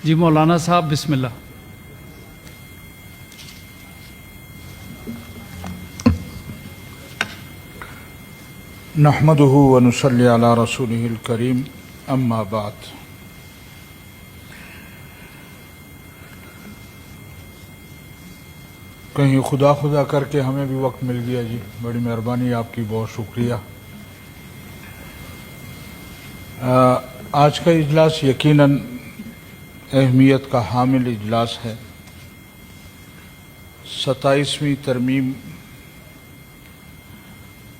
جی مولانا صاحب بسم اللہ. نحمده ونصلي على رسوله الكريم اما بعد. کہیں خدا خدا کر کے ہمیں بھی وقت مل گیا جی، بڑی مہربانی آپ کی، بہت شکریہ. آج کا اجلاس یقیناً اہمیت کا حامل اجلاس ہے. 27ویں ترمیم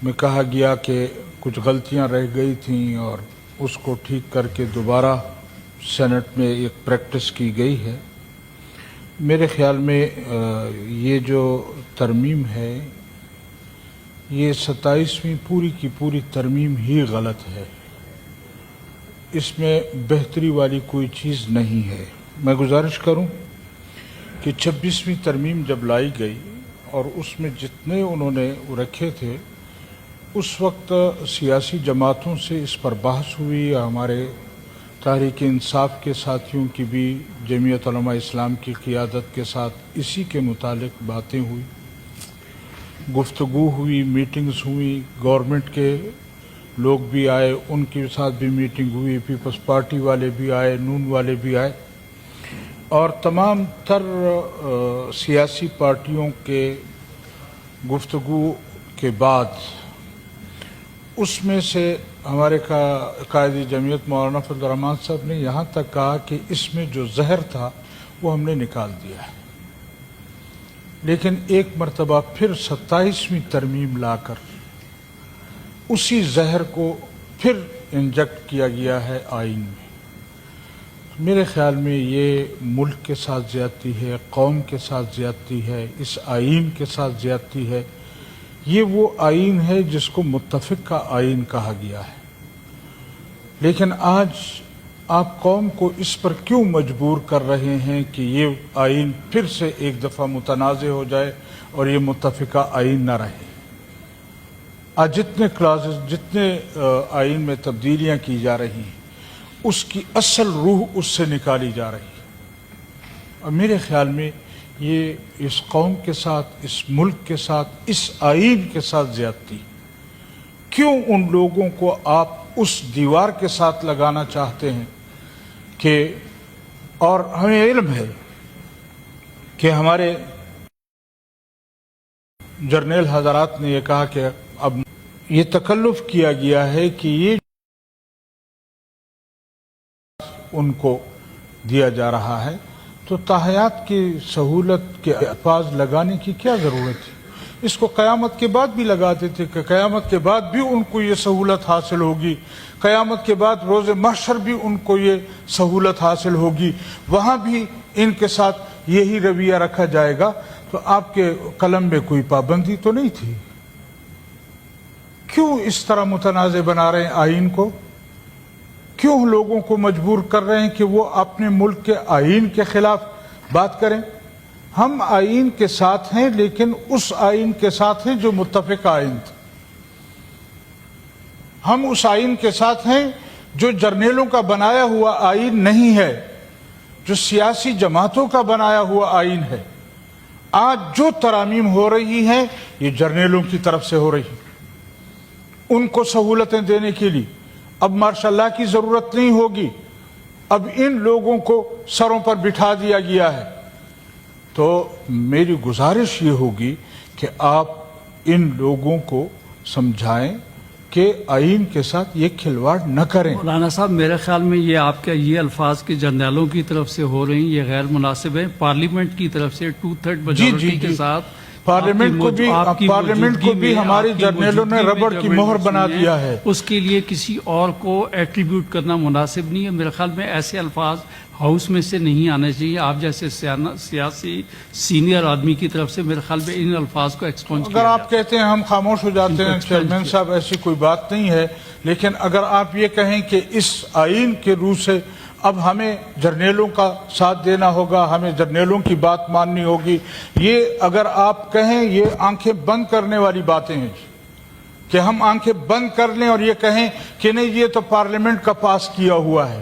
میں کہا گیا کہ کچھ غلطیاں رہ گئی تھیں اور اس کو ٹھیک کر کے دوبارہ سینٹ میں ایک پریکٹس کی گئی ہے. میرے خیال میں یہ جو ترمیم ہے یہ 27ویں پوری کی پوری ترمیم ہی غلط ہے. اس میں بہتری والی کوئی چیز نہیں ہے. میں گزارش کروں کہ 26ویں ترمیم جب لائی گئی اور اس میں جتنے انہوں نے رکھے تھے اس وقت سیاسی جماعتوں سے اس پر بحث ہوئی، ہمارے تحریک انصاف کے ساتھیوں کی بھی جمعیت علماء اسلام کی قیادت کے ساتھ اسی کے متعلق باتیں ہوئی، گفتگو ہوئی، میٹنگز ہوئی، گورنمنٹ کے لوگ بھی آئے، ان کے ساتھ بھی میٹنگ ہوئی، پیپلز پارٹی والے بھی آئے، نون والے بھی آئے، اور تمام تر سیاسی پارٹیوں کے گفتگو کے بعد اس میں سے ہمارے قائد جمعیت مولانا فضل الرحمان صاحب نے یہاں تک کہا کہ اس میں جو زہر تھا وہ ہم نے نکال دیا ہے. لیکن ایک مرتبہ پھر 27ویں ترمیم لا کر اسی زہر کو پھر انجیکٹ کیا گیا ہے آئین میں. میرے خیال میں یہ ملک کے ساتھ زیادتی ہے، قوم کے ساتھ زیادتی ہے، اس آئین کے ساتھ زیادتی ہے. یہ وہ آئین ہے جس کو متفق کا آئین کہا گیا ہے. لیکن آج آپ قوم کو اس پر کیوں مجبور کر رہے ہیں کہ یہ آئین پھر سے ایک دفعہ متنازع ہو جائے اور یہ متفقہ آئین نہ رہے؟ آج جتنے کلازز، جتنے آئین میں تبدیلیاں کی جا رہی ہیں اس کی اصل روح اس سے نکالی جا رہی ہے. اور میرے خیال میں یہ اس قوم کے ساتھ، اس ملک کے ساتھ، اس آئین کے ساتھ زیادتی. کیوں ان لوگوں کو آپ اس دیوار کے ساتھ لگانا چاہتے ہیں کہ، اور ہمیں علم ہے کہ ہمارے جرنیل حضرات نے یہ کہا کہ اب یہ تکلف کیا گیا ہے کہ یہ ان کو دیا جا رہا ہے، تو تحیات کی سہولت کے الفاظ لگانے کی کیا ضرورت ہے؟ اس کو قیامت کے بعد بھی لگاتے تھے کہ قیامت کے بعد بھی ان کو یہ سہولت حاصل ہوگی، قیامت کے بعد روز محشر بھی ان کو یہ سہولت حاصل ہوگی، وہاں بھی ان کے ساتھ یہی رویہ رکھا جائے گا. تو آپ کے قلم میں کوئی پابندی تو نہیں تھی؟ کیوں اس طرح متنازع بنا رہے ہیں آئین کو؟ کیوں لوگوں کو مجبور کر رہے ہیں کہ وہ اپنے ملک کے آئین کے خلاف بات کریں؟ ہم آئین کے ساتھ ہیں، لیکن اس آئین کے ساتھ ہیں جو متفق آئین تھا. ہم اس آئین کے ساتھ ہیں جو جرنیلوں کا بنایا ہوا آئین نہیں ہے، جو سیاسی جماعتوں کا بنایا ہوا آئین ہے. آج جو ترامیم ہو رہی ہیں یہ جرنیلوں کی طرف سے ہو رہی ہیں ان کو سہولتیں دینے کے لیے. اب ماشاء اللہ کی ضرورت نہیں ہوگی، اب ان لوگوں کو سروں پر بٹھا دیا گیا ہے. تو میری گزارش یہ ہوگی کہ آپ ان لوگوں کو سمجھائیں کہ آئین کے ساتھ یہ کھلواڑ نہ کریں. مولانا صاحب میرے خیال میں یہ آپ کے یہ الفاظ کے جرنیلوں کی طرف سے ہو رہی ہیں، یہ غیر مناسب ہے. پارلیمنٹ کی طرف سے 2/3 میجورٹی کے ساتھ پارلیمنٹ کو بھی ہماری جرنیلوں نے ربڑ کی مہر بنا دیا ہے. اس کے لیے کسی اور کو ایٹریبیوٹ کرنا مناسب نہیں ہے. میرے خیال میں ایسے الفاظ ہاؤس میں سے نہیں آنے چاہیے. آپ جیسے سیاسی سینئر آدمی کی طرف سے میرے خیال میں ان الفاظ کو ایکسپونج کیا. اگر آپ کہتے ہیں ہم خاموش ہو جاتے ہیں چیئرمین صاحب، ایسی کوئی بات نہیں ہے. لیکن اگر آپ یہ کہیں کہ اس آئین کے روح سے اب ہمیں جرنیلوں کا ساتھ دینا ہوگا، ہمیں جرنیلوں کی بات ماننی ہوگی، یہ اگر آپ کہیں یہ آنکھیں بند کرنے والی باتیں ہیں کہ ہم آنکھیں بند کر لیں اور یہ کہیں کہ نہیں یہ تو پارلیمنٹ کا پاس کیا ہوا ہے.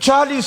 40